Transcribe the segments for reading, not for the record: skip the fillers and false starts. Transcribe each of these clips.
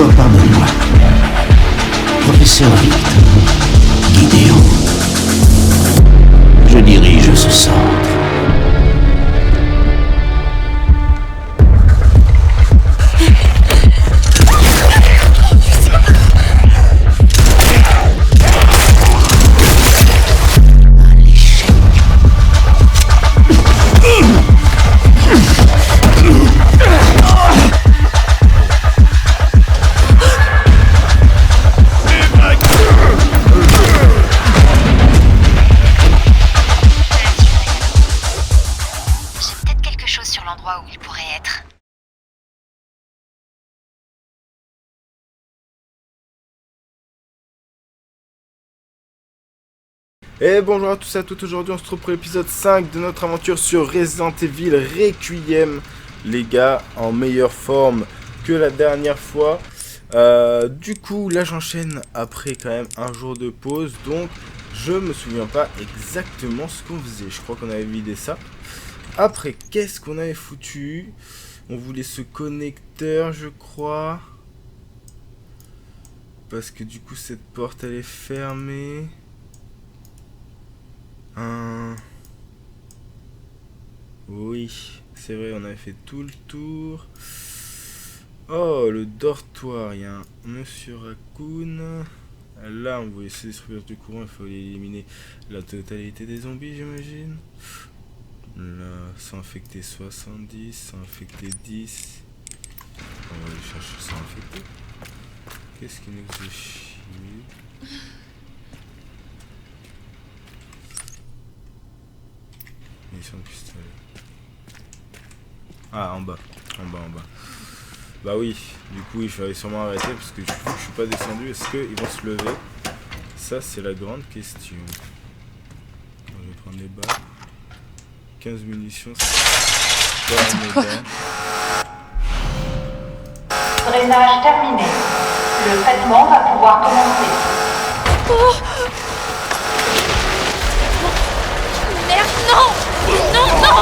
D'abord, pardonne-moi. Professeur Victor, Gideon. Je dirige ce centre. Et bonjour à tous et à toutes, aujourd'hui on se retrouve pour l'épisode 5 de notre aventure sur Resident Evil Requiem. Les gars, en meilleure forme que la dernière fois. Du coup, là j'enchaîne après quand même un jour de pause. Donc je me souviens pas exactement ce qu'on faisait. Je crois qu'on avait vidé ça. Après, qu'est-ce qu'on avait foutu? On voulait ce connecteur, je crois. Parce que du coup cette porte elle est fermée. Oui, c'est vrai, on avait fait tout le tour. Oh, le dortoir, il y a un monsieur Raccoon. Là, on voit ces distributeurs du courant, il faut éliminer la totalité des zombies, j'imagine. Là, sans infecter 70, sans infecter 10. On va aller chercher sans infecter. Qu'est-ce qui nous fait chier? Munitions de pistolet. Ah, en bas. Bah oui, du coup, il fallait sûrement arrêter parce que je suis pas descendu. Est-ce qu'ils vont se lever? Ça, c'est la grande question. On va prendre les balles. 15 munitions, c'est pas un médaille. Drainage terminé. Le traitement va pouvoir commencer. Oh merde, non! Non, non!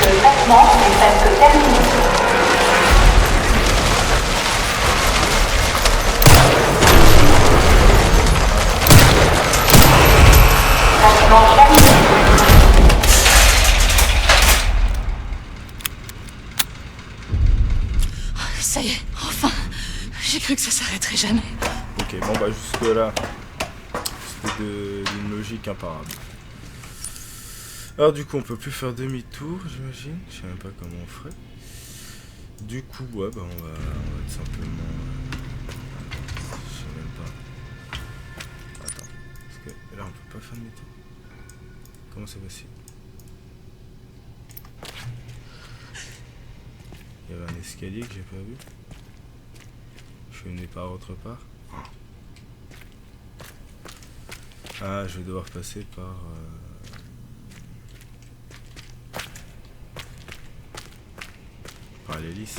Le traitement est presque terminé. Traitement terminé. Ça y est, enfin! J'ai cru que ça s'arrêterait jamais. Ok, bon bah jusque là, c'était d'une logique imparable. Alors du coup, on peut plus faire demi-tour, j'imagine. Je sais même pas comment on ferait. Du coup, ouais, bah on va tout simplement... je sais même pas. Attends, parce que là on peut pas faire demi-tour. Comment c'est possible? Il y avait un escalier que j'ai pas vu. Je suis venu par autre part. Ah, je vais devoir passer par... par l'hélice.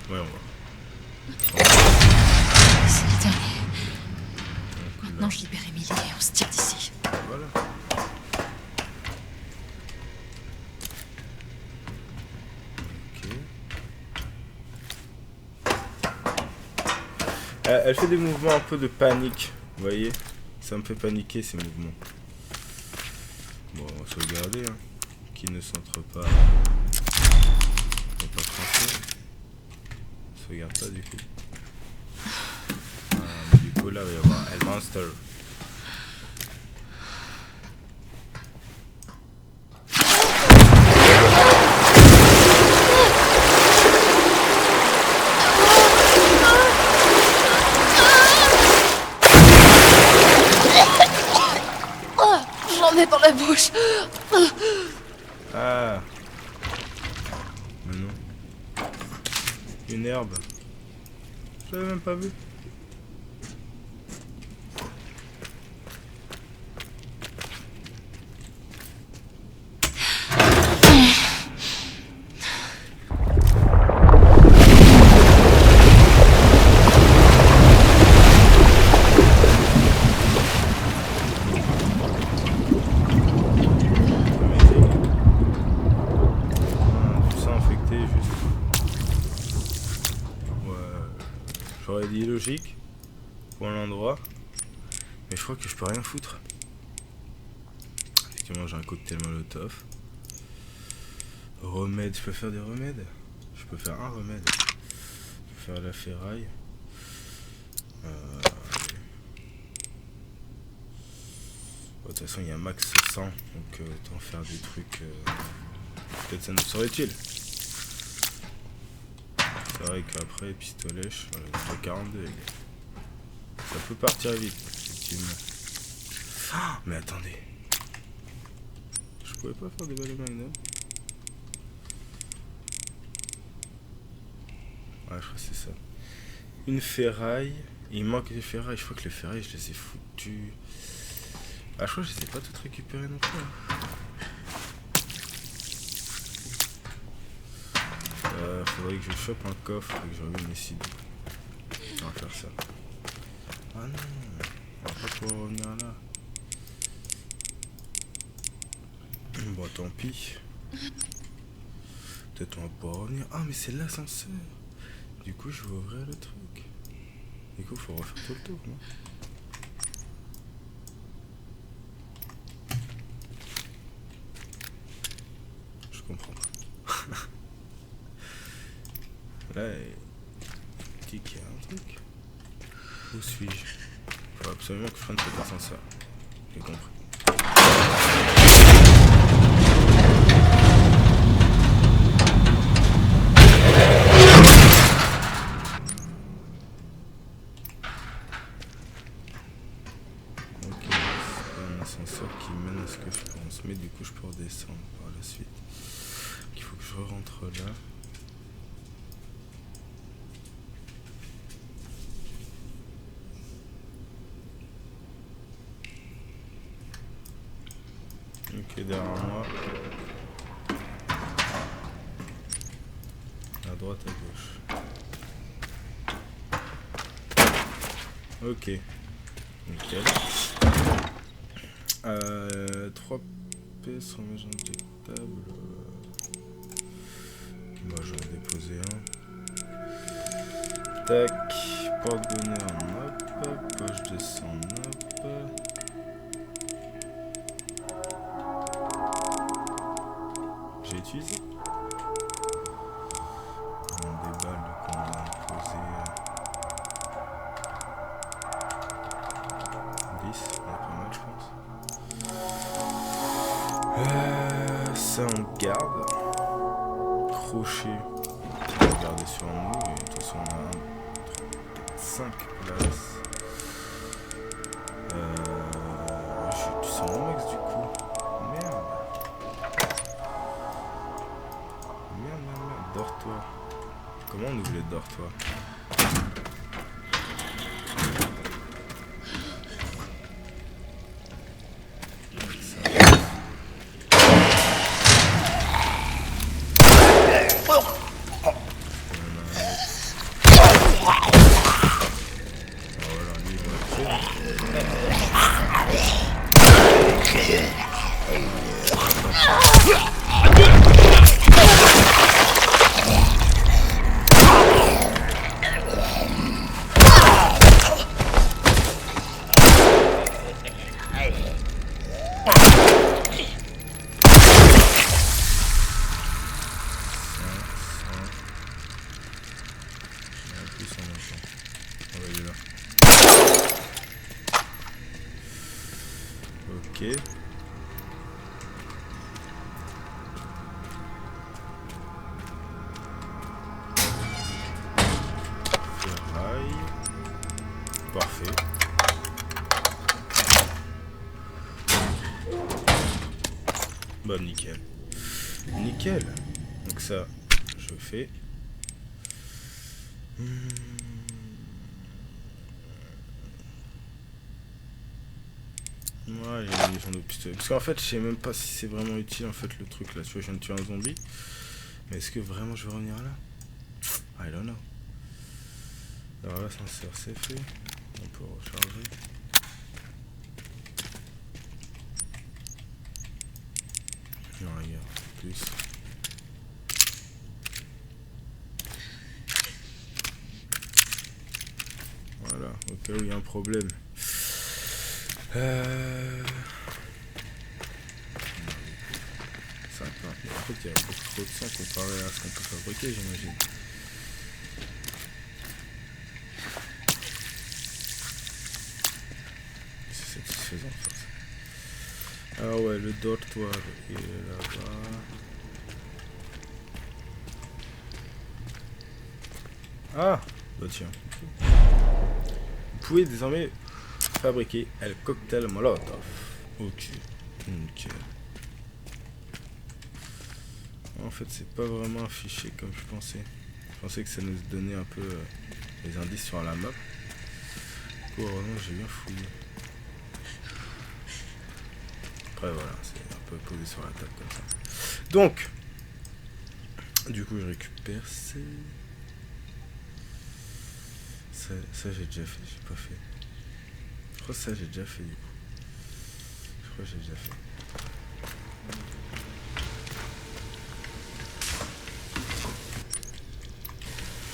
Ouais, on va. C'est le dernier. Maintenant, je libère Emily et on se tire d'ici. Voilà. Elle fait des mouvements un peu de panique. Vous voyez? Ça me fait paniquer ces mouvements. Bon, on va sauvegarder. Hein. Qui ne s'entre pas. N'est pas français. Sauvegarde pas du coup. Mais du coup là il va y avoir El Monster. J'en ai dans la bouche. Ah. Mais non. Une herbe. Je l'avais même pas vu. J'aurais dit logique pour l'endroit, mais je crois que je peux rien foutre. Effectivement, j'ai un cocktail molotov. Remède, je peux faire des remèdes. Je peux faire un remède. Je peux faire la ferraille. De toute façon, il y a max 100, donc autant faire des trucs. Peut-être ça nous serait utile. C'est vrai qu'après, pistolet, je suis à 42. Ça peut partir vite, effectivement. Ah, mais attendez. Je pouvais pas faire des balles magnum. Ouais, je crois que c'est ça. Une ferraille. Il manque des ferrailles. Je crois que les ferrailles, je les ai foutues. Ah, je crois que je les ai pas toutes récupérées non plus. Faudrait que je chope un coffre et que je revienne ici. On va faire ça. Ah non, on va pas pouvoir revenir là. Bon, tant pis. Peut-être on va pouvoir revenir. Ah, mais c'est l'ascenseur. Du coup, je vais ouvrir le truc. Du coup, il faut refaire tout le tour, non? Je comprends pas. Là, il dit qu'il y a un truc. Où suis-je? Il faut absolument que je prenne cet ascenseur. J'ai compris. Ok, c'est un ascenseur qui mène à ce que je pense. Mais du coup, je peux redescendre par la suite. Il faut que je rentre là. Ok, derrière moi. À droite, à gauche. Ok. Nickel. 3 pièces, remède injectable. Moi, j'en ai déposé un. Tac. Porte-bonheur, hop. Poche de sang, hop. J'ai utilisé des balles qu'on a posées 10, on a pas mal je pense. Ça on garde. Crochet, on va garder sur nous et de toute façon on a 5 places. Je suis du sang max du coup. Merde. Dortoir. Comment on ouvre les dortoirs? parfait. Bah nickel. Nickel. Donc ça, je fais. Ouais, les légendes au pistolet. Parce qu'en fait, je sais même pas si c'est vraiment utile en fait le truc là. Tu vois, je viens de tuer un zombie. Mais est-ce que vraiment je vais revenir là? I don't know. Alors l'ascenseur c'est fait. On peut recharger. Non, regarde, plus. Voilà, au cas où il y a un problème. Ça part. En fait, il y a beaucoup trop de sang comparé à ce qu'on peut fabriquer, j'imagine. C'est satisfaisant, ça. Ah ouais, le dortoir est là-bas. Ah, bah tiens. Vous pouvez désormais fabriquer le cocktail Molotov. Ok. Nickel. En fait, c'est pas vraiment affiché comme je pensais. Je pensais que ça nous donnait un peu les indices sur la map. Du coup, heureusement, j'ai bien fouillé. Après, voilà, c'est un peu posé sur la table comme ça. Donc, du coup, je récupère ces... Ça j'ai déjà fait, j'ai pas fait. Je crois que ça j'ai déjà fait du coup. Je crois que j'ai déjà fait.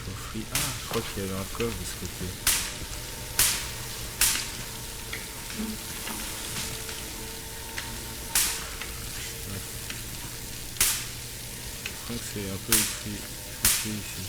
Chaufferie. Ah, je crois qu'il y avait un coffre de ce côté. Ouais. Je crois que c'est un peu écrit ici.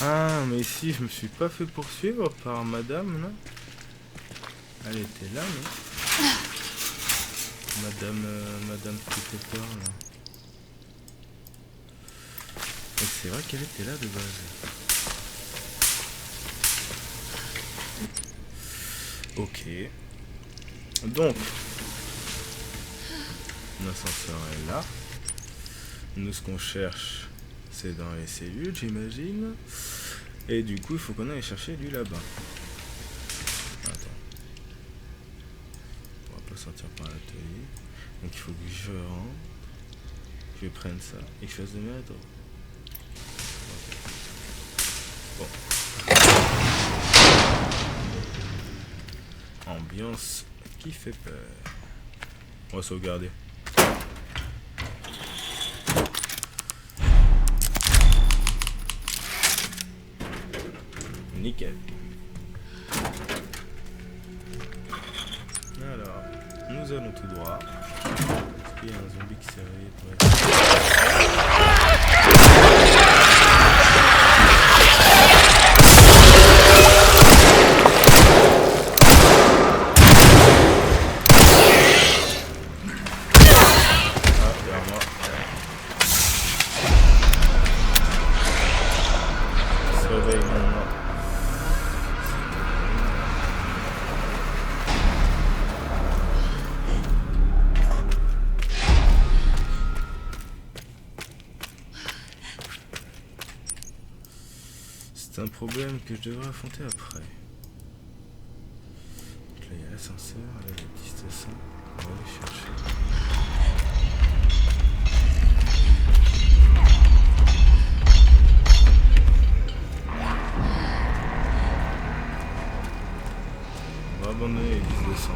Ah, mais ici, je me suis pas fait poursuivre par madame, là. Elle était là, non? Madame qui fait peur, là. Et c'est vrai qu'elle était là de base. Ok. Donc, l'ascenseur est là. Nous, ce qu'on cherche, c'est dans les cellules, j'imagine. Et du coup, il faut qu'on aille chercher lui là-bas. Attends. On va pas sortir par l'atelier. Donc il faut que je rentre. Que je prenne ça et que je fasse de métro. Bon. Ambiance qui fait peur. On va sauvegarder. Nickel. Alors, nous allons tout droit. Est-ce qu'il y a un zombie qui s'est réveillé pour être... C'est un problème que je devrais affronter après. Donc là il y a l'ascenseur, là il y a la piste 100. On va aller chercher. On va abandonner les pistes de 100.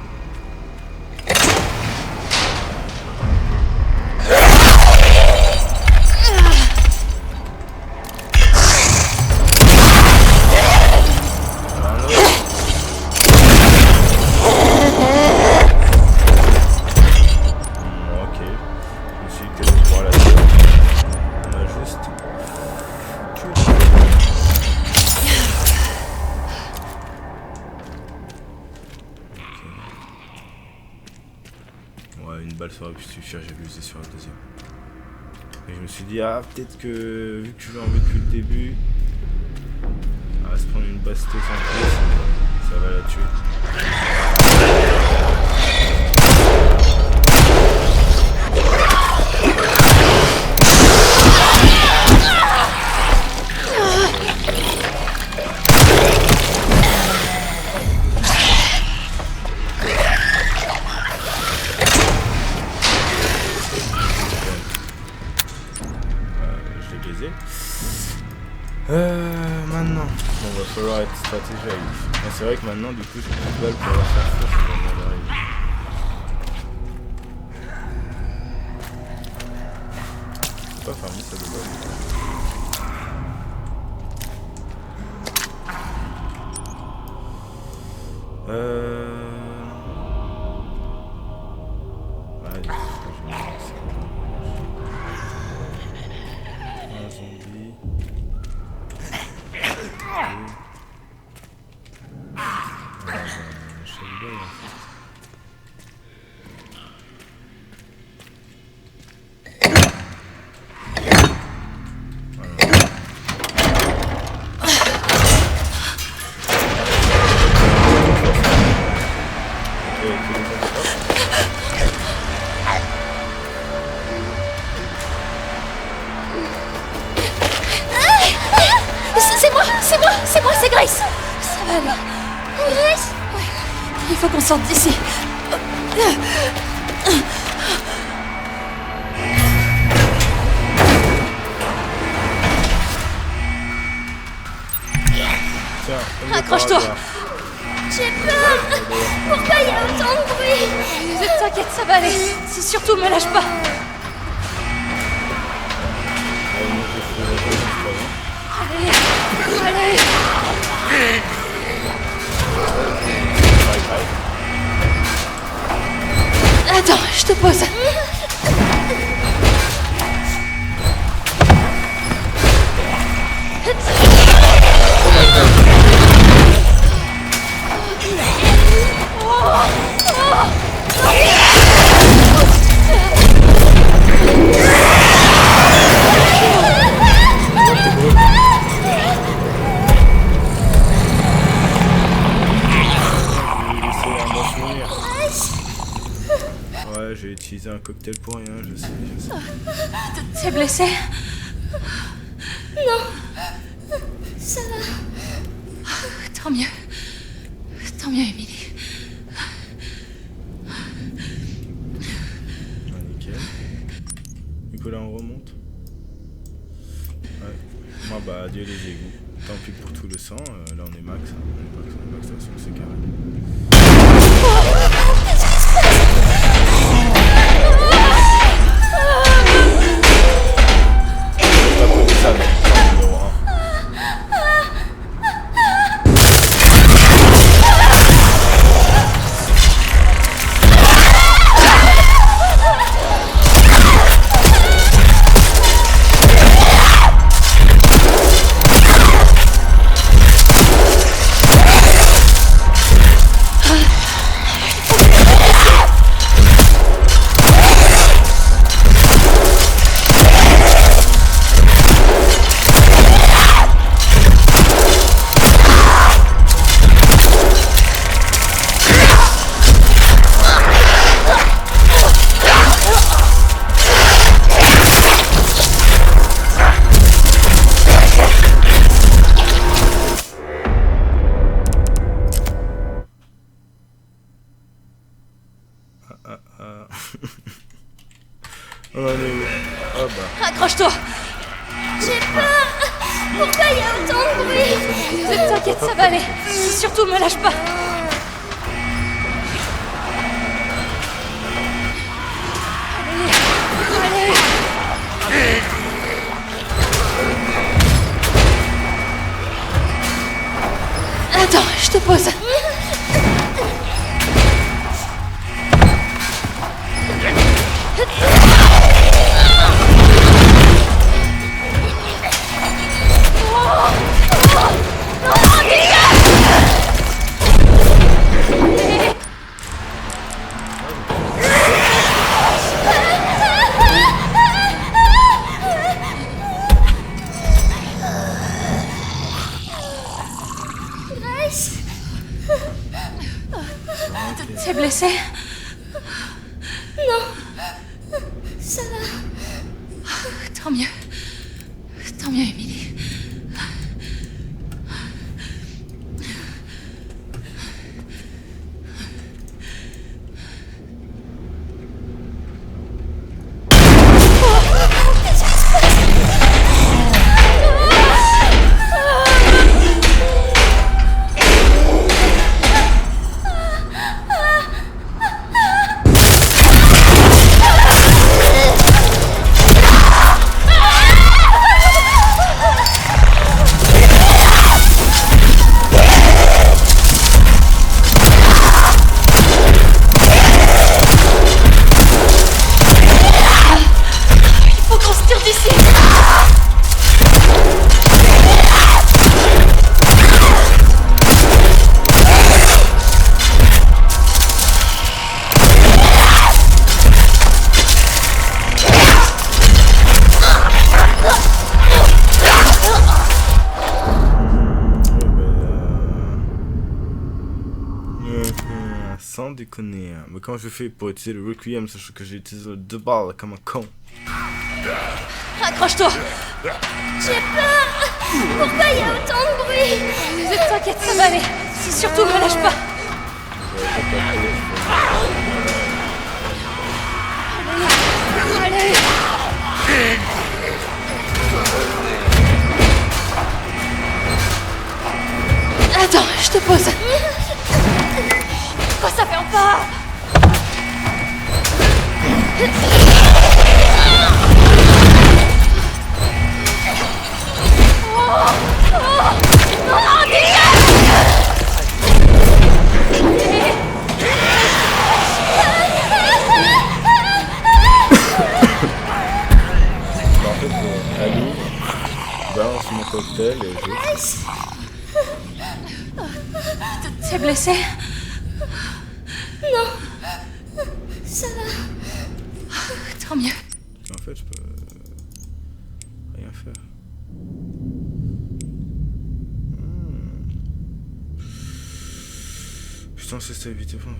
balle ça aurait pu suffire, j'ai visé sur la deuxième. Et je me suis dit, ah, peut-être que vu que je l'ai enlevé depuis le début, elle va se prendre une bastos en plus, ça va la tuer. Maintenant, bon, va falloir être stratégique. C'est vrai que maintenant, du coup, j'ai plus de balles pour la faire ça, c'est vraiment d'arriver. Faut pas farmer ça de balles. Allez, je vais lancer. Un zombie. C'est moi, c'est Grace. Ça va aller. Grace? Ouais. Il faut qu'on sorte d'ici. Accroche-toi. J'ai peur. Pourquoi il y a autant de bruit? T'inquiète, ça va aller. C'est surtout, me lâche pas. Allez. Attends, je te pose. Ouais, j'ai utilisé un cocktail pour rien, je sais. T'es blessé? Non. Ça va. Tant mieux. Tant mieux, Emily. Ah, nickel. Du coup, là, on remonte. Ouais. Moi, bah, adieu les égouts. Tant pis pour tout le sang. Là, on est max. On est max, de toute façon, c'est carré. On en est où? Oh bah. Accroche-toi. J'ai peur. Pourquoi il y a autant de bruit? T'inquiète, ça va aller. Surtout, me lâche pas. Attends, je te pose. T'es blessée? Non. Ça va. Tant mieux. Tant mieux, Émilie. Sans déconner, hein. Mais comment je fais pour utiliser le Requiem sachant que j'ai utilisé 2 balles comme un con? Accroche-toi! J'ai peur. Pourquoi il y a autant de bruit? Ne t'inquiète, ça va aller. C'est surtout relâche pas. Allez. Attends, je te pose. Pourquoi ça ferme pas? Ali, balance mon cocktail et je... T'es blessée? Non. Ça va. Tant mieux. En fait, je peux rien faire. Putain, c'est stabilité permanent.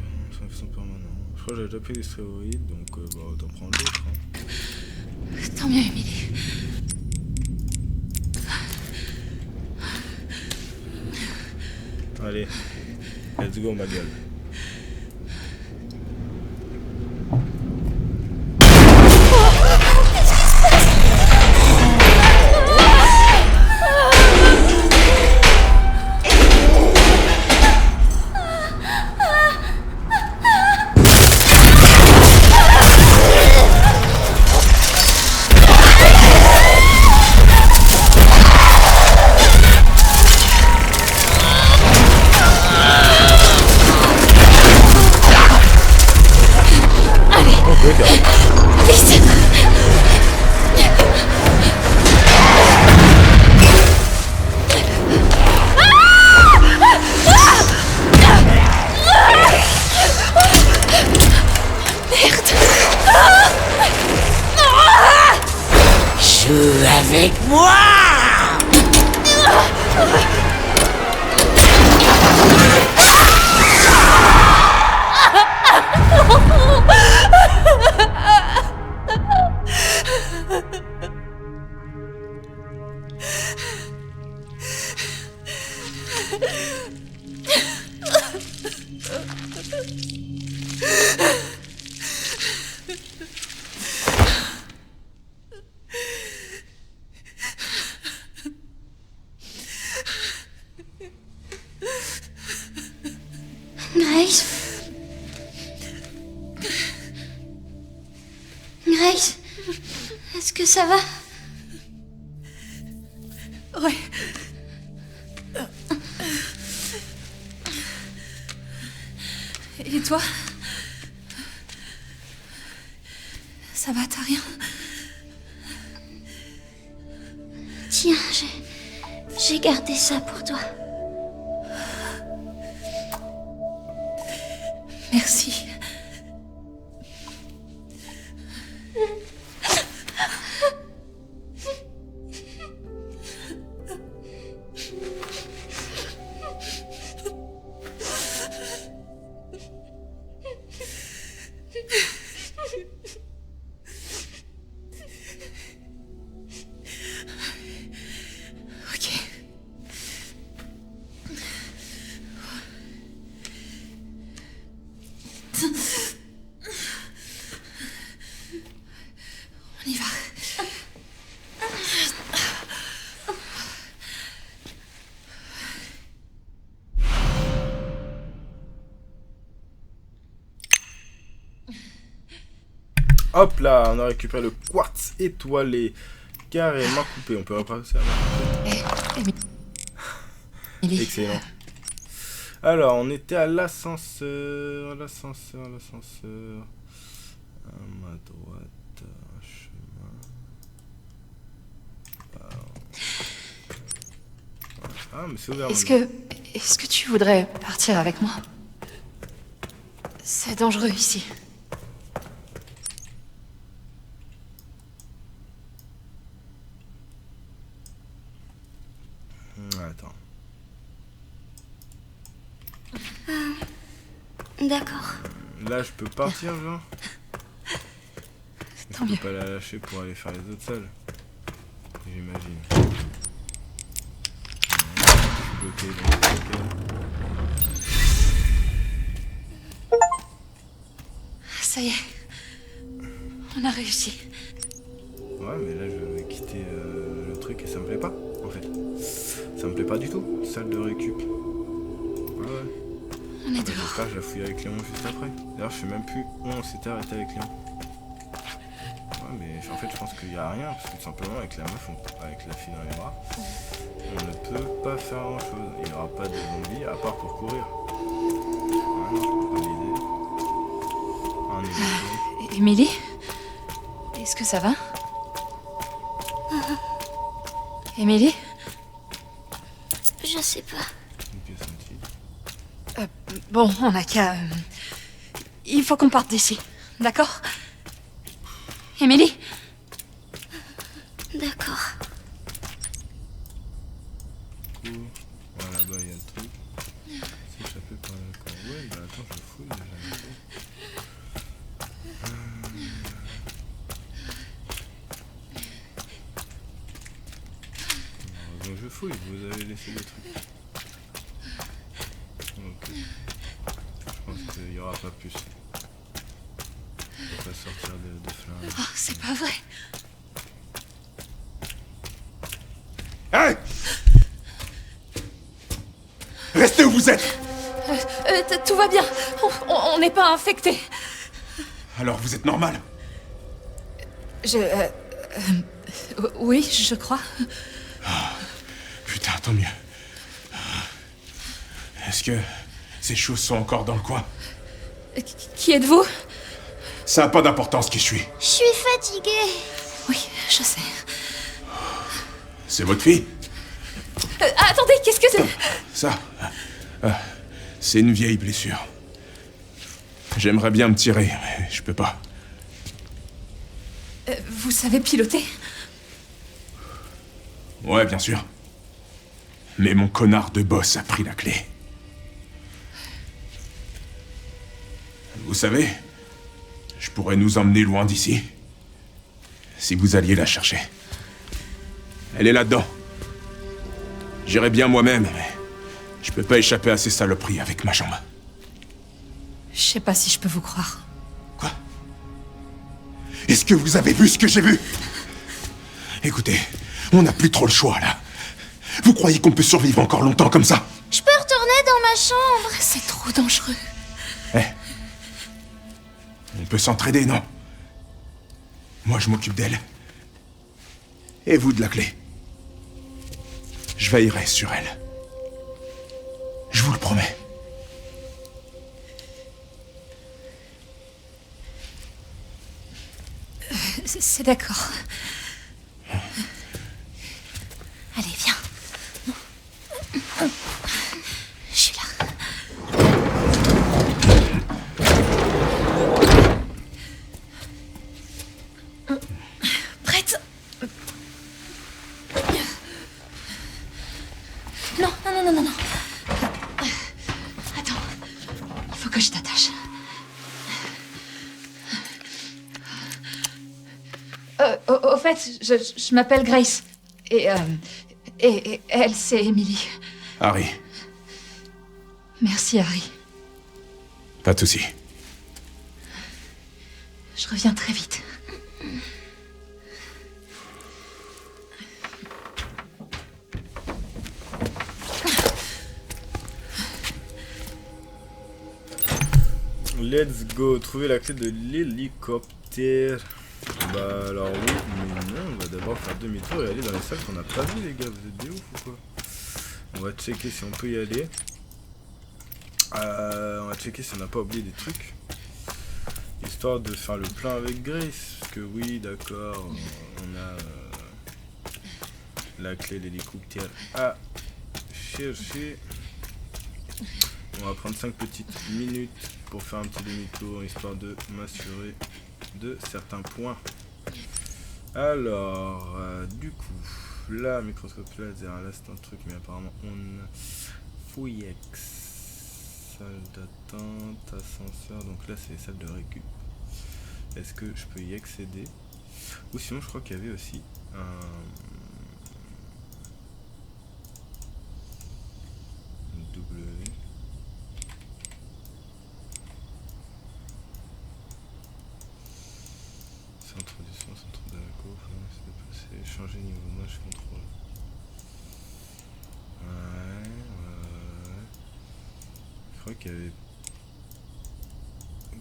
Je crois que j'avais déjà pris des stéroïdes, donc bah, autant prendre l'autre. Hein. Tant mieux, Émilie. Allez, let's go ma gueule. Joue avec moi! Grace? Grace? Est-ce que ça va? Ouais. Et toi? Ça va, t'as rien? Tiens, j'ai gardé ça pour toi. Merci. Hop là, on a récupéré le quartz étoilé. Carrément coupé. On peut repasser à la... Excellent. Alors, on était à l'ascenseur. L'ascenseur. À ma droite. Un chemin. Ah, mais c'est ouvert. Est-ce que tu voudrais partir avec moi? C'est dangereux ici. Attends. D'accord. Là, je peux partir, genre? Tant Je mieux. peux pas la lâcher pour aller faire les autres salles. J'imagine. Bloqué, donc Ça y est. On a réussi. ouais, mais là, je vais quitter le truc et ça me plaît pas, en fait. Ça me plaît pas du tout, salle de récup. Ouais. On est Bah, dehors. j'espère que je la fouille avec Léon juste après. D'ailleurs, je sais même plus où on s'était arrêté avec Léon. Ouais, mais en fait, je pense qu'il y a rien, parce que tout simplement, avec la meuf, avec la fille dans les bras, on ne peut pas faire grand chose. Il n'y aura pas de zombies à part pour courir. Ouais, non, je peux pas l'aider. Ah, on est bloqué. Émilie? Est-ce que ça va? Émilie? Je sais pas. Une pièce entière. Bon, on n'a qu'à... Il faut qu'on parte d'ici, d'accord? Émilie? D'accord. Cool. Voilà, là-bas, il y a le truc. S'échapper par le corps. Ouais, bah attends, je fouille déjà. Donc je fouille, vous avez laissé des trucs. Ok. Je pense qu'il n'y aura pas plus. On va pas sortir de flingue. Oh, c'est pas vrai. Hey! Restez où vous êtes! Tout va bien. On n'est pas infectés. Alors vous êtes normal? Oui, je crois. Putain, tant mieux. Est-ce que ces choses sont encore dans le coin? Qui êtes-vous? Ça n'a pas d'importance qui je suis. Je suis fatiguée. Oui, je sais. C'est votre fille? Attendez, qu'est-ce que c'est? Ça, c'est une vieille blessure. J'aimerais bien me tirer, mais je peux pas. Vous savez piloter? Ouais, bien sûr. Mais mon connard de boss a pris la clé. Vous savez, je pourrais nous emmener loin d'ici. Si vous alliez la chercher. Elle est là-dedans. J'irais bien moi-même, mais je peux pas échapper à ces saloperies avec ma jambe. Je sais pas si je peux vous croire. Quoi? Est-ce que vous avez vu ce que j'ai vu? Écoutez, on n'a plus trop le choix, là. Vous croyez qu'on peut survivre encore longtemps comme ça? Je peux retourner dans ma chambre. C'est trop dangereux. Eh, on peut s'entraider, non? Moi, je m'occupe d'elle. Et vous de la clé. Je veillerai sur elle. Je vous le promets. C'est d'accord. Allez, viens. Je suis là. Prête? Non. Attends. Il faut que je t'attache. Au fait, je m'appelle Grace. Et elle, c'est Emily. Harry, Merci, Harry. pas de soucis. Je reviens très vite. Let's go, trouver la clé de l'hélicoptère. hélicoptère. Bah alors oui, mais non, on va d'abord faire demi-tour et aller dans les salles qu'on a pas vues les gars, vous êtes des ouf ou quoi? On va checker si on peut y aller. On va checker si on n'a pas oublié des trucs. Histoire de faire le plein avec Grace. Parce que oui, d'accord, on a la clé d'hélicoptère à chercher. On va prendre 5 petites minutes pour faire un petit demi-tour, histoire de m'assurer de certains points. Alors, du coup, là, microscope laser, là c'est un truc, mais apparemment on fouillex. Salle d'attente, ascenseur, donc là c'est les salles de récup. Est-ce que je peux y accéder? Ou sinon je crois qu'il y avait aussi un W. Centre du son, centre de la cour, c'est déplacé, changer niveau, moi je contrôle. Ouais. Je crois qu'il y avait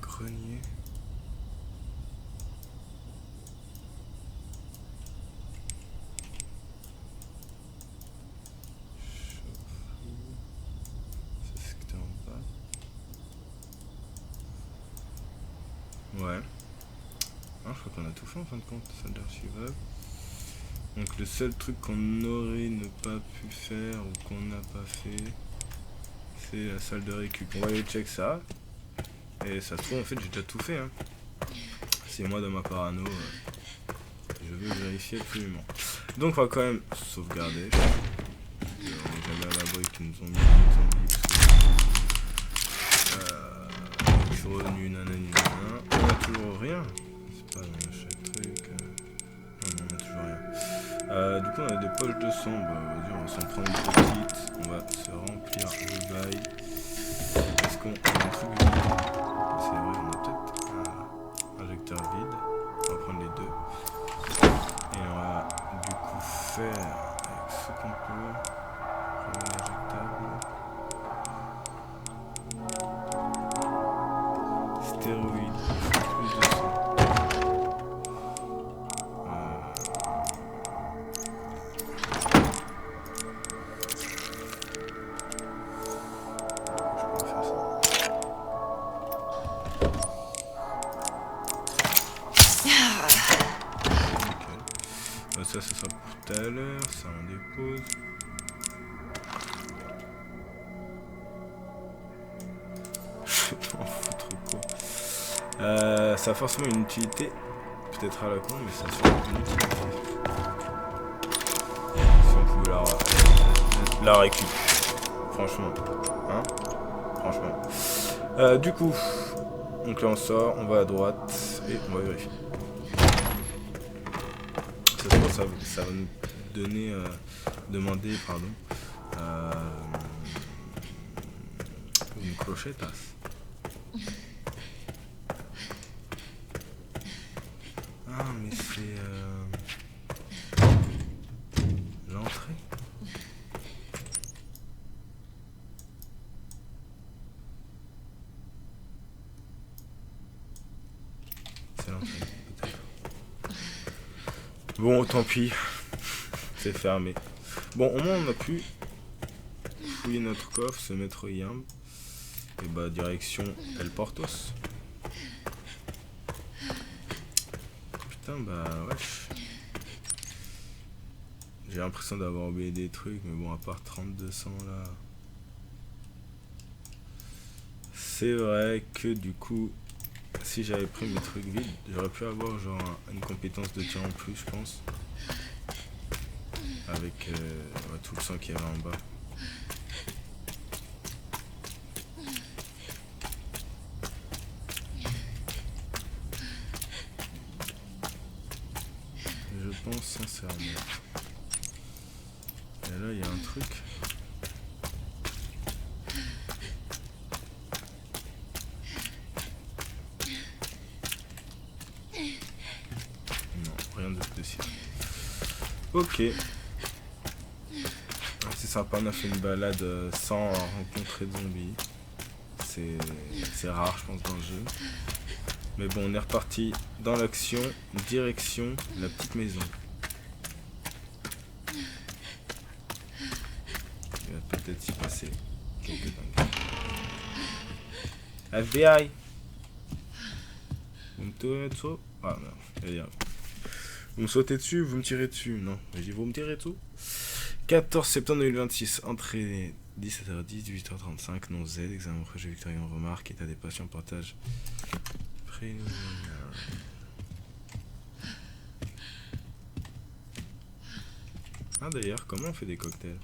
grenier. C'est ce que t'es en bas. Ouais. Ah, je crois qu'on a tout fait en fin de compte, salle d'archivage. Donc le seul truc qu'on aurait ne pas pu faire ou qu'on n'a pas fait, c'est la salle de récup. On va aller check ça. Et ça se trouve en fait j'ai déjà tout fait hein. C'est moi dans ma parano. Je veux vérifier absolument. Donc on va quand même sauvegarder. On est jamais à l'abri qu'ils nous ont mis des zombies. Je suis revenu nanani. On a toujours rien. C'est pas dans chaque truc. Non, on a toujours rien. Du coup on a des poches de sang. Bah vas-y on va s'en prendre une petite. On va se remplir le bail. Est-ce qu'on a un truc vide? C'est vrai, on a peut-être un injecteur vide. On va prendre les deux. Et on va du coup faire avec ce qu'on peut. Premier injectable. Stéroïde. Plus de sang. Ça sera pour tout à l'heure, ça on dépose. Je m'en fous trop quoi. Ça a forcément une utilité, peut-être à la con, mais ça a sûrement une utilité. Si on pouvait la récup. Franchement. Hein? Franchement. Du coup, donc là on sort, on va à droite et on va vérifier. Ça va nous donner, demander, pardon, une clochetas. Ah mais c'est l'entrée. C'est l'entrée. Bon, tant pis, c'est fermé. Bon, au moins on a pu fouiller notre coffre, se mettre au yam. Et bah, direction El Portos. Putain, bah, wesh. J'ai l'impression d'avoir oublié des trucs, mais bon, à part 3200 là. C'est vrai que du coup, si j'avais pris mes trucs vides, j'aurais pu avoir genre une compétence de tir en plus, je pense. Avec tout le sang qu'il y avait en bas. Je pense sincèrement. Et là, il y a un truc. Rien de spécial. Ok. C'est sympa, on a fait une balade sans rencontrer de zombies. C'est rare, je pense, dans le jeu. Mais bon, on est reparti dans l'action, direction la petite maison. Il va peut-être s'y passer quelques dingues. FBI! Vous me tirez dessus? Ah non, allez, vous me sautez dessus, vous me tirez dessus. Non, j'ai dit vous me tirez dessus. 14 septembre 2026, entrée 17h10, 18h35, nom Z, examen projet Victorien remarque, état des patients, portage préliminaire. Ah d'ailleurs, comment on fait des cocktails?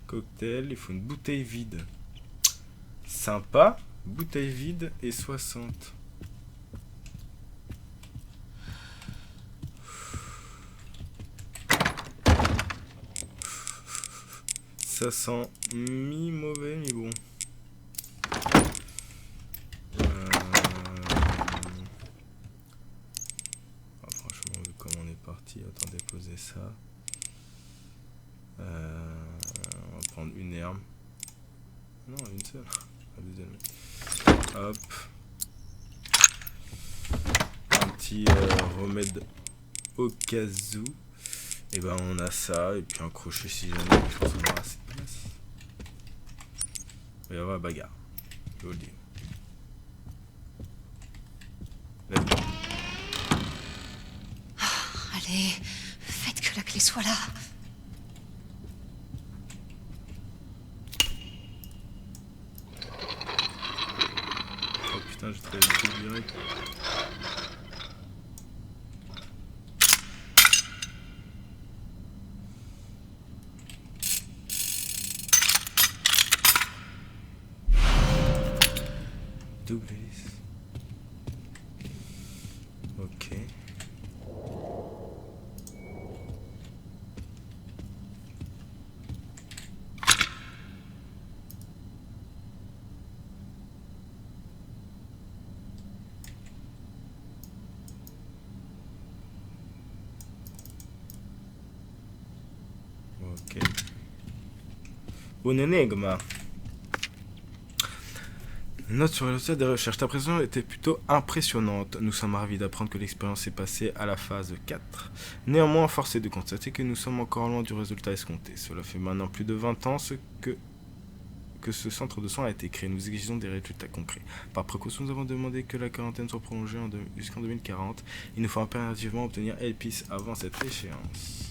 Cocktail, il faut une bouteille vide. Sympa, bouteille vide et 60. Ça sent mi-mauvais, mi-bon. Franchement, vu comment on est parti, autant déposer ça. On va prendre une herbe. Non, une seule. Hop. Un petit remède au cas où. Et ben on a ça, et puis un crochet si jamais, je pense qu'on aura assez de place. Il va y avoir la bagarre, je vous le dis. Allez, faites que la clé soit là. Oh putain, j'ai trouvé le truc direct. Double hélice. Ok. Ok. Une énigme. Note sur le résultat des recherches. Ta présence était plutôt impressionnante. Nous sommes ravis d'apprendre que l'expérience est passée à la phase 4. Néanmoins, force est de constater que nous sommes encore loin du résultat escompté. Cela fait maintenant plus de 20 ans que ce centre de soins a été créé. Nous exigeons des résultats concrets. Par précaution, nous avons demandé que la quarantaine soit prolongée jusqu'en 2040. Il nous faut impérativement obtenir Elpis avant cette échéance.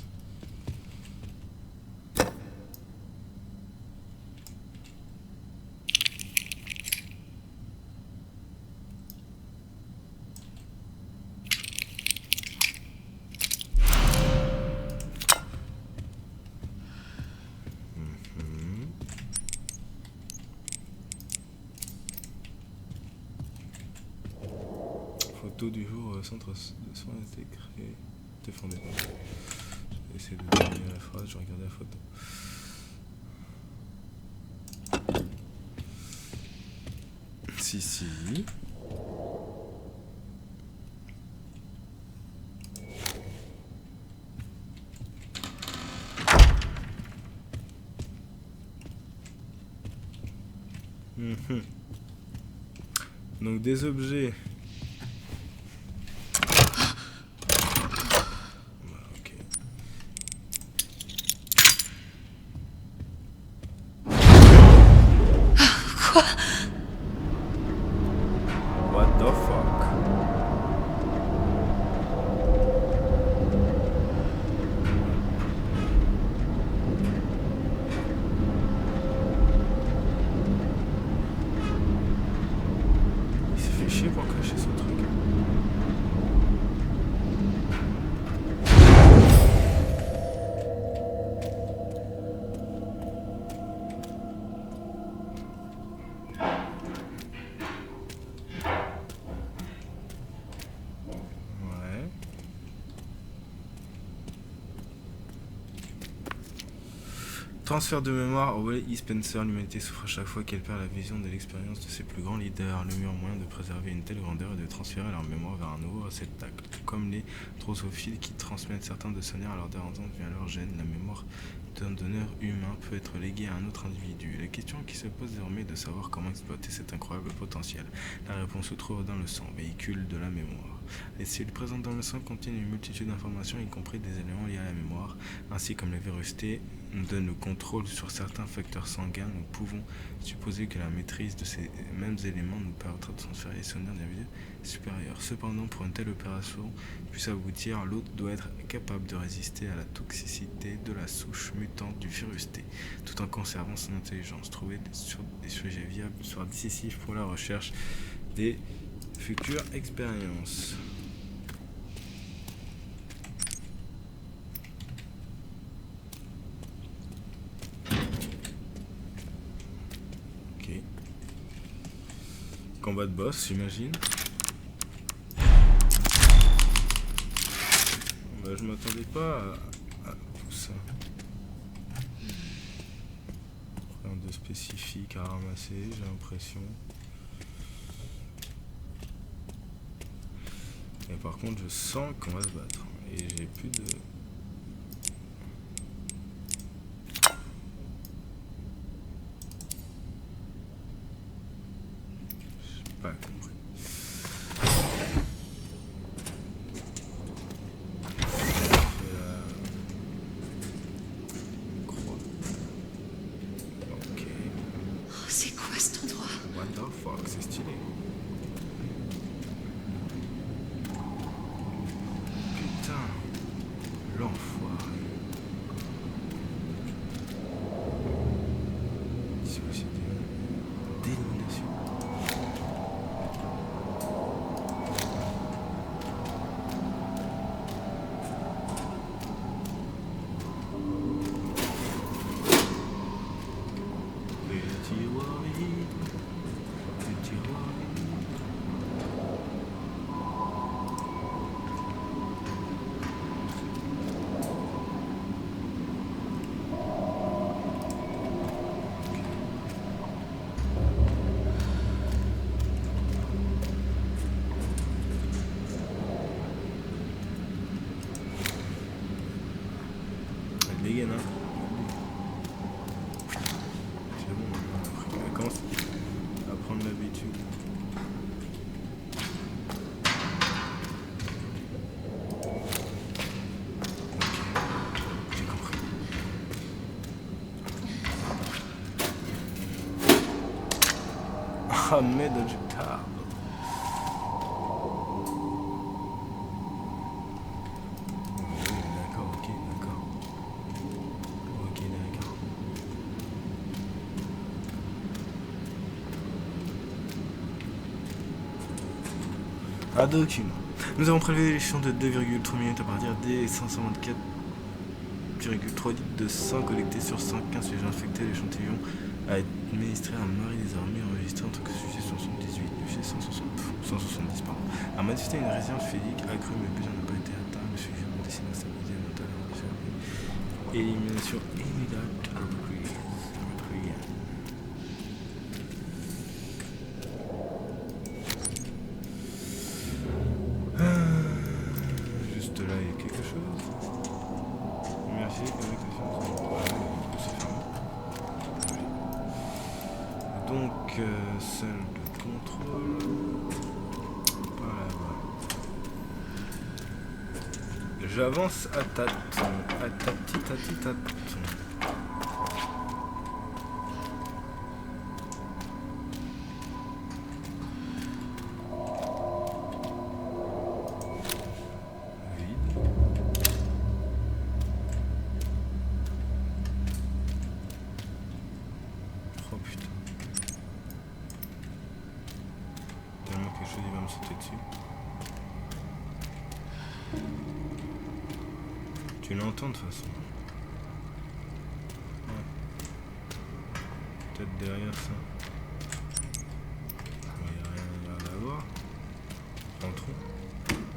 Photo du jour, centre de soins a été créé. Défendez pas. Je vais essayer de terminer la phrase, je vais regarder la photo. Si. Donc des objets. Ok. Quoi? What the fuck? Il s'est fait chier pour cacher ce truc. Ouais. Transfert de mémoire. Wally E. Spencer, l'humanité souffre à chaque fois qu'elle perd la vision de l'expérience de ses plus grands leaders. Le meilleur moyen de préserver une telle grandeur est de transférer leur mémoire vers un nouveau réceptacle. Tout comme les drosophiles qui transmettent certains de souvenirs à leur descendants via leur gène, la mémoire d'un donneur humain peut être légué à un autre individu. La question qui se pose désormais est de savoir comment exploiter cet incroyable potentiel. La réponse se trouve dans le sang, véhicule de la mémoire. Les cellules présentes dans le sang contiennent une multitude d'informations, y compris des éléments liés à la mémoire, ainsi comme les virus T nous donne le contrôle sur certains facteurs sanguins. Nous pouvons supposer que la maîtrise de ces mêmes éléments nous permettra de transférer les souvenirs d'individus supérieurs. Cependant, pour une telle opération puisse aboutir, l'hôte doit être capable de résister à la toxicité de la souche mutante du virus T, tout en conservant son intelligence. Trouver des sujets viables sera décisif pour la recherche des futures expériences. Ok. Combat de boss, j'imagine. Bah, je m'attendais pas à tout ça. Rien de spécifique à ramasser, j'ai l'impression. Et par contre, je sens qu'on va se battre. Et j'ai plus de... J'ai pas compris. Ok. Oh, c'est quoi cet endroit? What the fuck, c'est stylé. L'enfoiré. C'est aussi d'élimination. Petit worry, petit worry. Elle dégaine, hein. C'est bon, maintenant, elle commence à prendre l'habitude. Ok, j'ai compris. Ahmed Al-Jabbar. D'accord, ok, d'accord. Ok, d'accord. Un document. Nous avons prélevé l'échantillon de 2,3 minutes à partir des 524,3 litres de sang collectés sur 115 sujets infectés. L'échantillon a été administré à Marie désormais enregistré en tant que sujet 178, sujet 170, pardon. A manifesté une résistance physique accrue, mais plus n'a pas été atteint. Le sujet a décidé d'instabiliser notamment élimination immédiate à reprise. Juste là, il y a quelque chose. Merci, donc, salle de contrôle. Par là-bas. J'avance à tâtons. À tâtons. Oh putain. Tellement quelque chose il va me sauter dessus. Tu l'entends de toute façon. Ouais. Peut-être derrière ça. Il n'y a rien à voir. Entrons.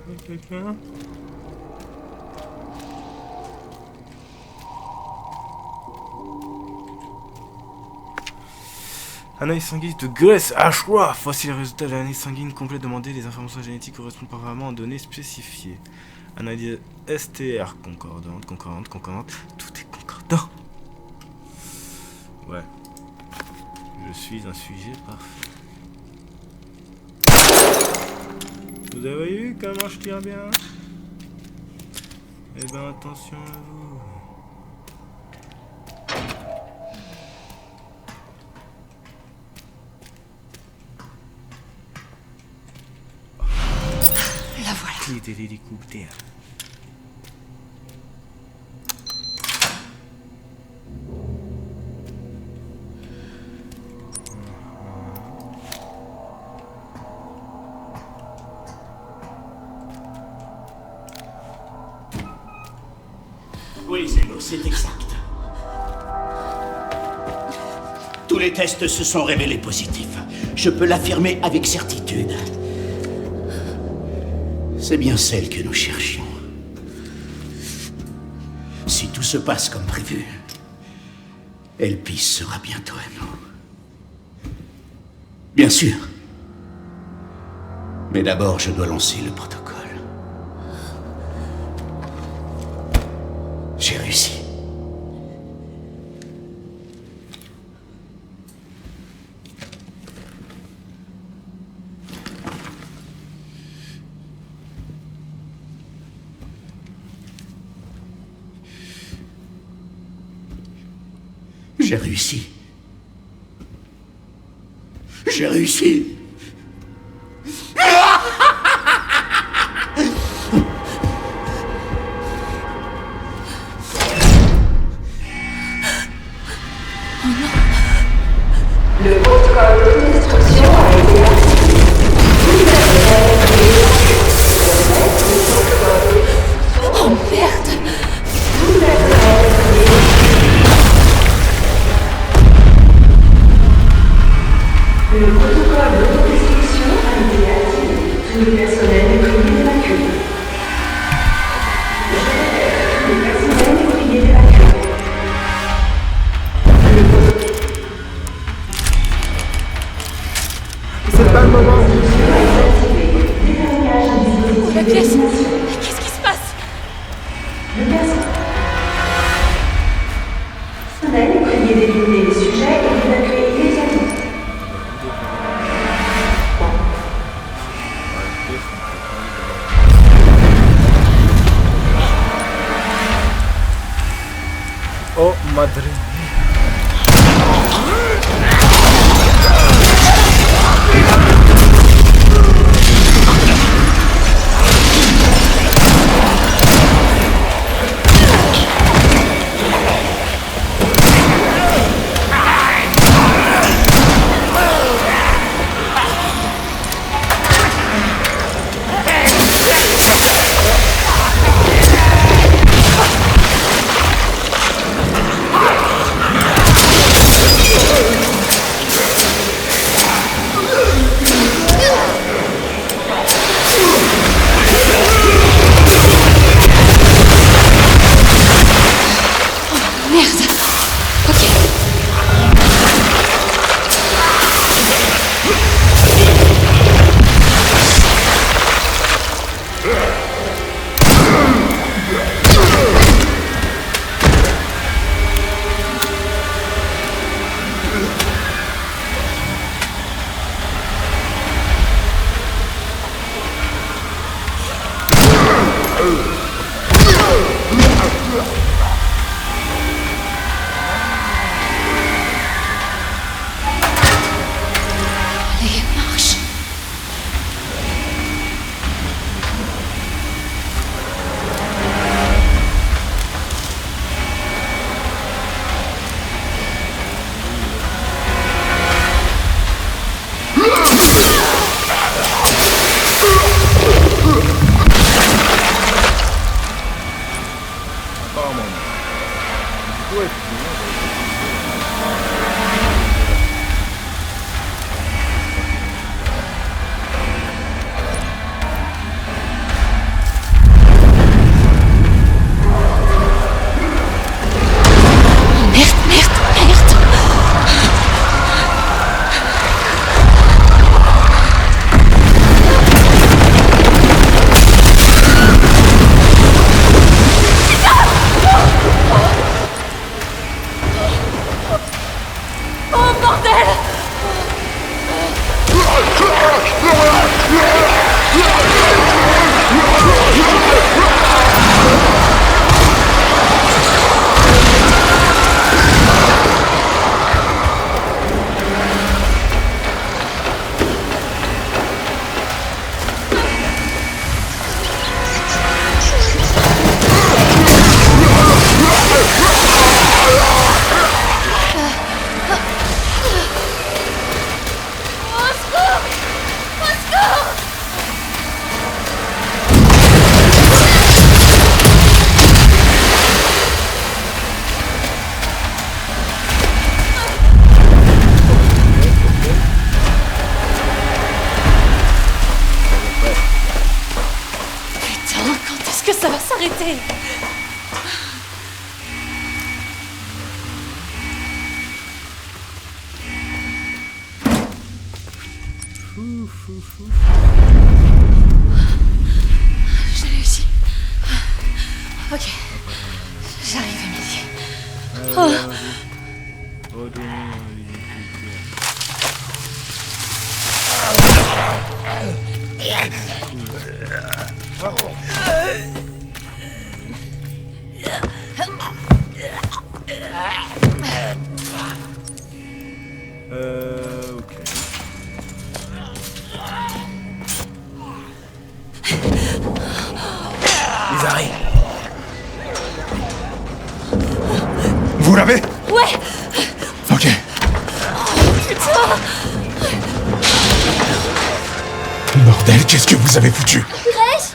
Il y a quelqu'un ? Analyse sanguine de Grace Ashworth. Voici les résultats de l'analyse sanguine complète demandée. Les informations génétiques correspondent parfaitement aux données spécifiées. Analyse STR concordante. Tout est concordant. Ouais. Je suis un sujet parfait. Vous avez vu comment je tire bien? Eh ben attention à vous. La voilà. Qui était l'hélicoptère? Oui, Zélo, c'est exact. Tous les tests se sont révélés positifs. Je peux l'affirmer avec certitude. C'est bien celle que nous cherchions. Si tout se passe comme prévu, Elpis sera bientôt à nous. Bien sûr. Mais d'abord, je dois lancer le protocole. J'ai réussi. J'ai réussi. J'ai réussi. Le protocole de destruction a été activé. Oh merde! Le protocole d'autodestruction a été activé. Tout le personnel est prié d'évacuer. Tout le personnel est prié d'évacuer. C'est pas le moment. Oh la pièce! Qu'est-ce qui se passe? Le personnel est prié d'éliminer les sujets et d'évacuer immédiatement. Oh, madre. arrêtez. J'ai réussi. Ok. J'arrive, Émilie. Oh. Ok. Izari. Vous l'avez? Ouais. Ok. Bordel, qu'est-ce que vous avez foutu? Grace?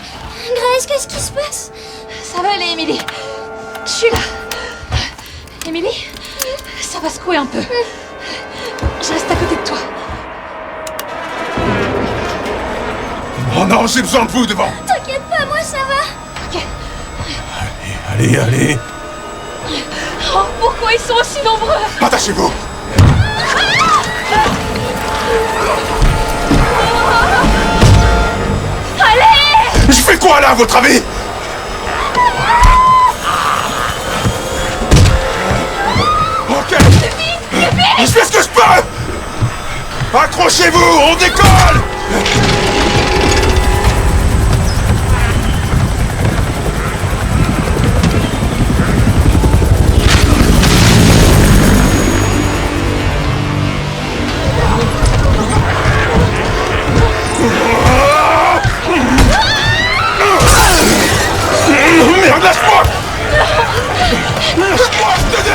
Grace, qu'est-ce qui se passe? Ça va aller, Émilie. Je suis là. Émilie, ça va secouer un peu. Je reste à côté de toi. Oh non, j'ai besoin de vous devant. T'inquiète pas, moi ça va. Ok. Allez. Oh, pourquoi ils sont aussi nombreux? Attachez-vous. Allez! Je fais quoi là, à votre avis? Ok. Je fais ce que je peux. Accrochez-vous, on décolle. Merde, lâche-moi! Lâche-moi, je te dis!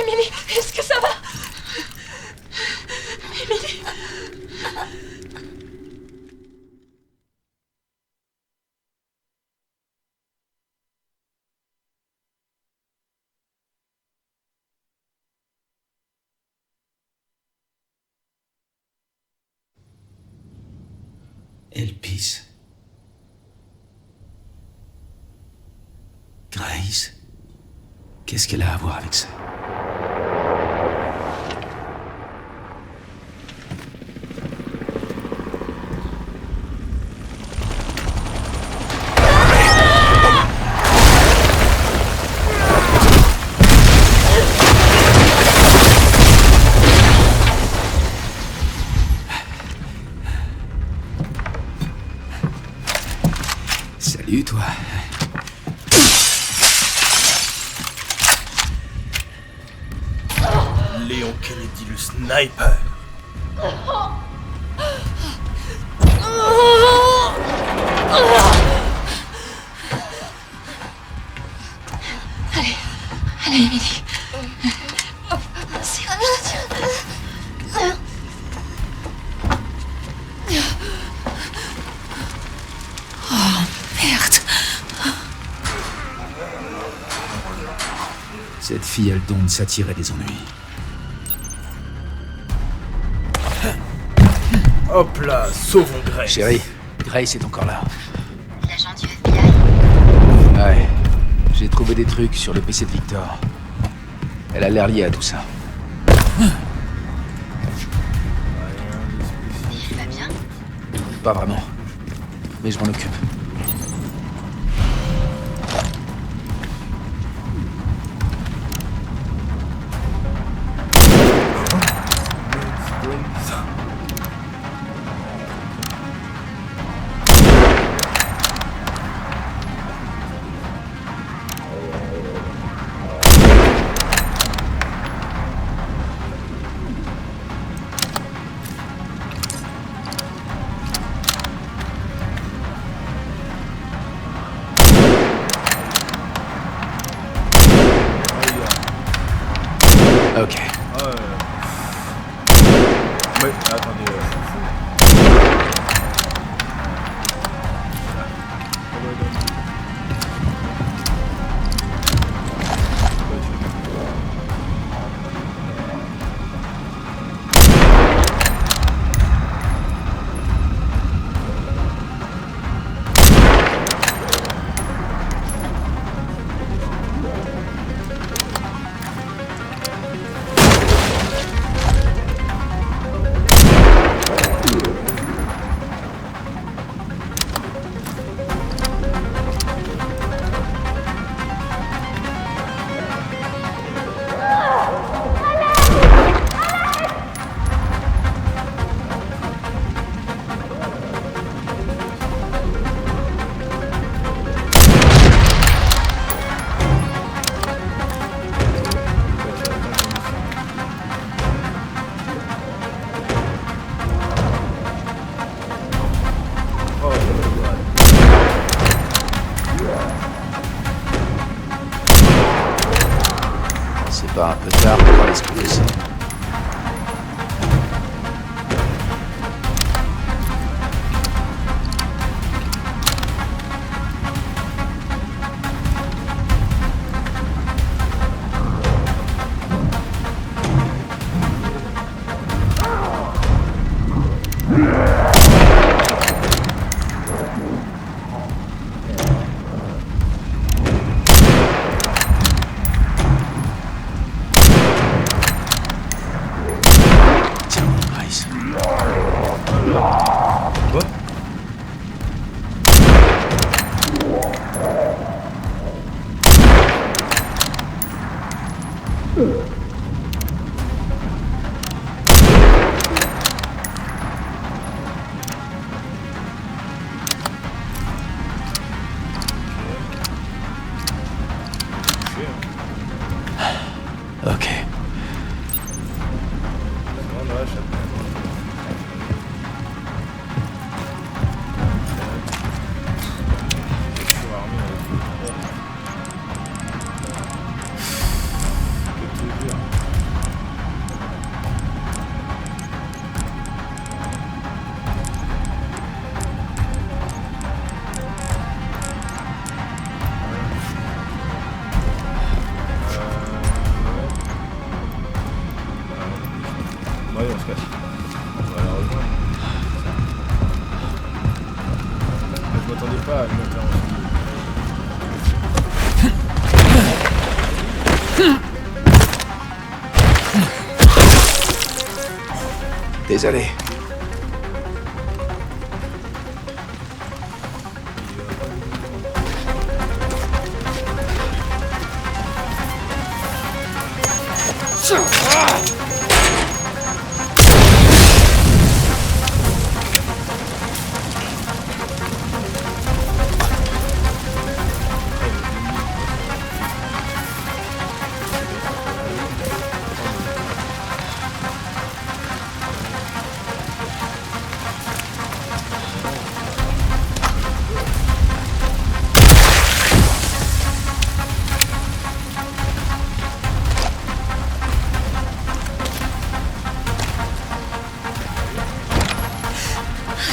Émilie, est-ce que ça va? Émilie. Elle pisse. Grace? Qu'est-ce qu'elle a à voir avec ça? Salut, toi. Léon Kennedy, le sniper. Allez, Émilie. C'est Oh, merde. Cette fille a le don de s'attirer des ennuis. Hop là, sauvons Grace. Chérie, Grace est encore là. L'agent du FBI? Ouais. J'ai trouvé des trucs sur le PC de Victor. Elle a l'air liée à tout ça. Il va bien? Pas vraiment. Mais je m'en occupe. Ah, Ok. C'est pas un peu tard pour aller se confesser. Ok. Ouais, on se casse. Malheureusement. Je m'attendais pas à le mettre là en Désolé.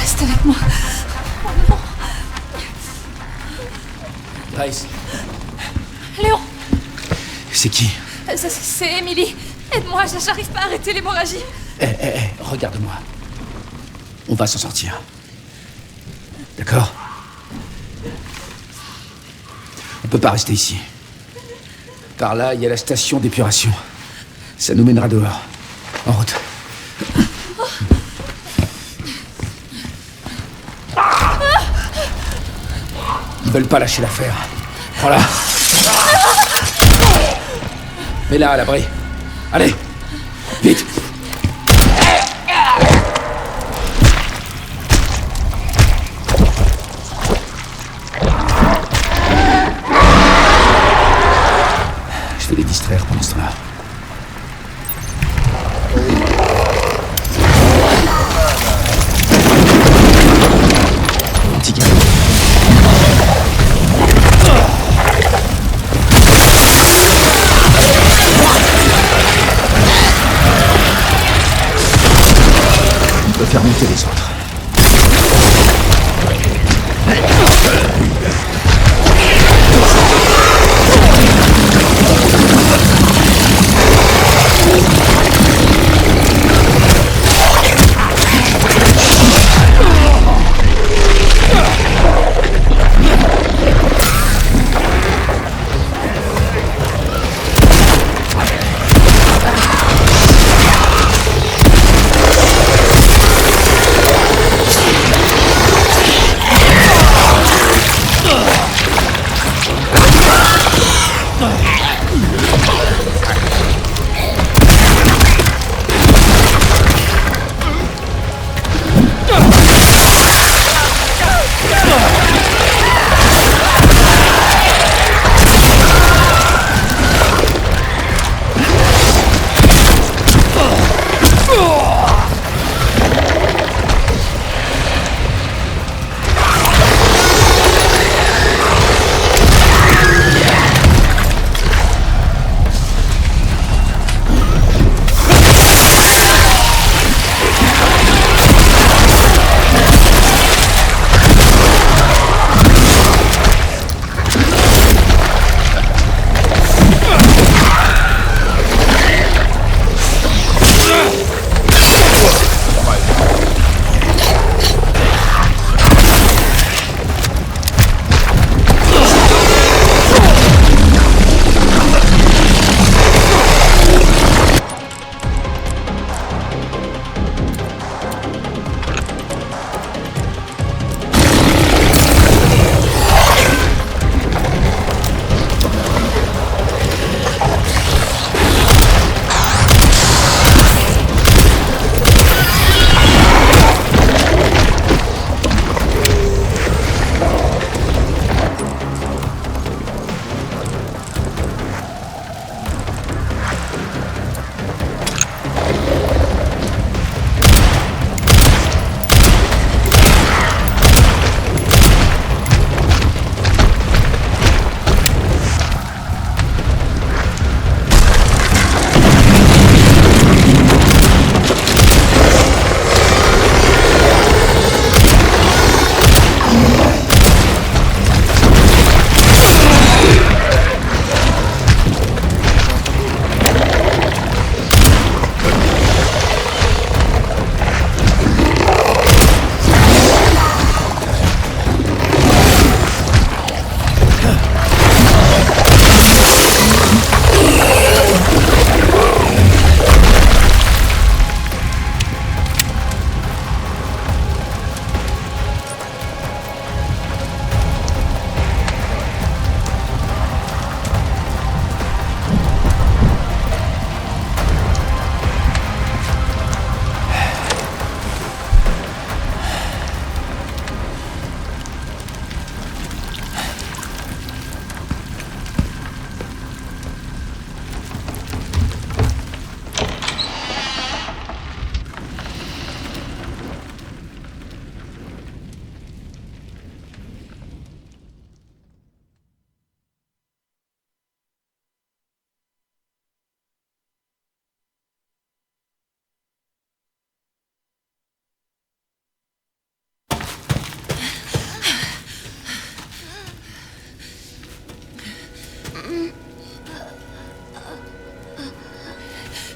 Reste avec moi. Oh non. Grace, Léon, c'est qui? c'est Emily. Aide-moi, j'arrive pas à arrêter l'hémorragie. Regarde-moi. On va s'en sortir. D'accord? On peut pas rester ici. Par là, il y a la station d'épuration. Ça nous mènera dehors. En route. Ils veulent pas lâcher l'affaire. Prends-la. Mets-la à l'abri. Allez, vite. Je vais les distraire pendant ce temps-là. Petit gars. Faire monter les autres.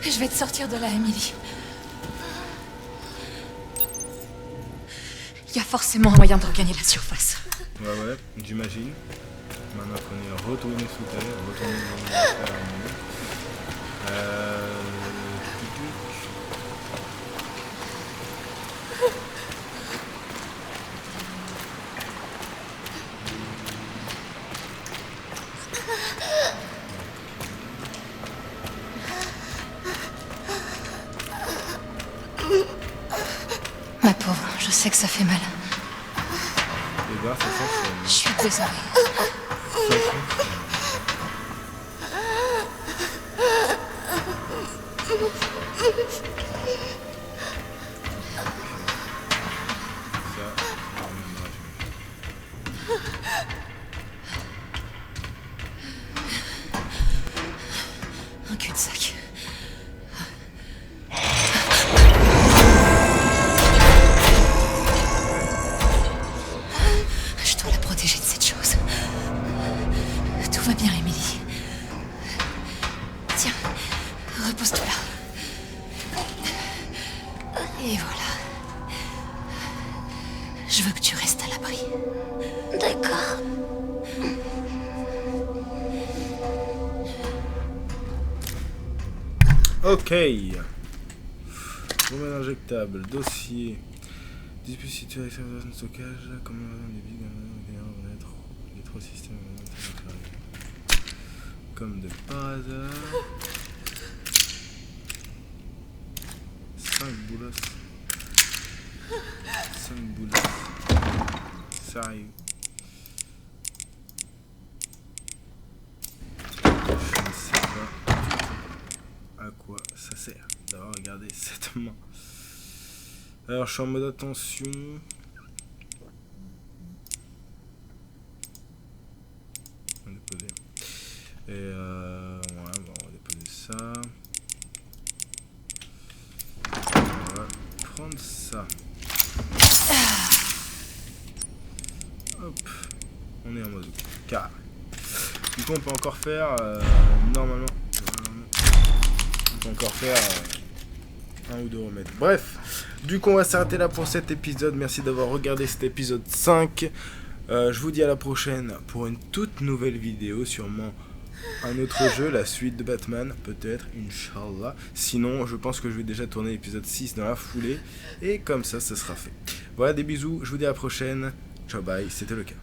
Je vais te sortir de là, Emily. Il y a forcément un moyen de regagner la surface. Ouais, j'imagine. Maintenant qu'on est retourné sous terre, retourné dans la terre. Ma pauvre, je sais que ça fait mal. Et ben, ça s'enchaîne. Je suis désolée. Un cul-de-sac. Je dois la protéger de cette chose. Tout va bien, Emily. Tiens, repose-toi là. Et voilà. Je veux que tu restes à l'abri. D'accord. Ok. Remède injectable, dossier. Dispositif situé à l'extérieur de stockage, comme des billes, les trois systèmes. Comme de par hasard. 5 boules. 5 boules. Sérieux. Je ne sais pas à quoi ça sert d'avoir regardé cette main. Alors je suis en mode attention. On va déposer. Et voilà, bon, on va déposer ça. On va prendre ça. Hop. On est en mode carré. Du coup on peut encore faire normalement on peut encore faire un ou deux remèdes. Bref, du coup on va s'arrêter là pour cet épisode. Merci d'avoir regardé cet épisode 5. Je vous dis à la prochaine pour une toute nouvelle vidéo, sûrement un autre jeu, la suite de Batman, peut-être, Inch'Allah. Sinon, je pense que je vais déjà tourner l'épisode 6 dans la foulée, et comme ça, ça sera fait. Voilà, des bisous, je vous dis à la prochaine. Ciao, bye, c'était le cas.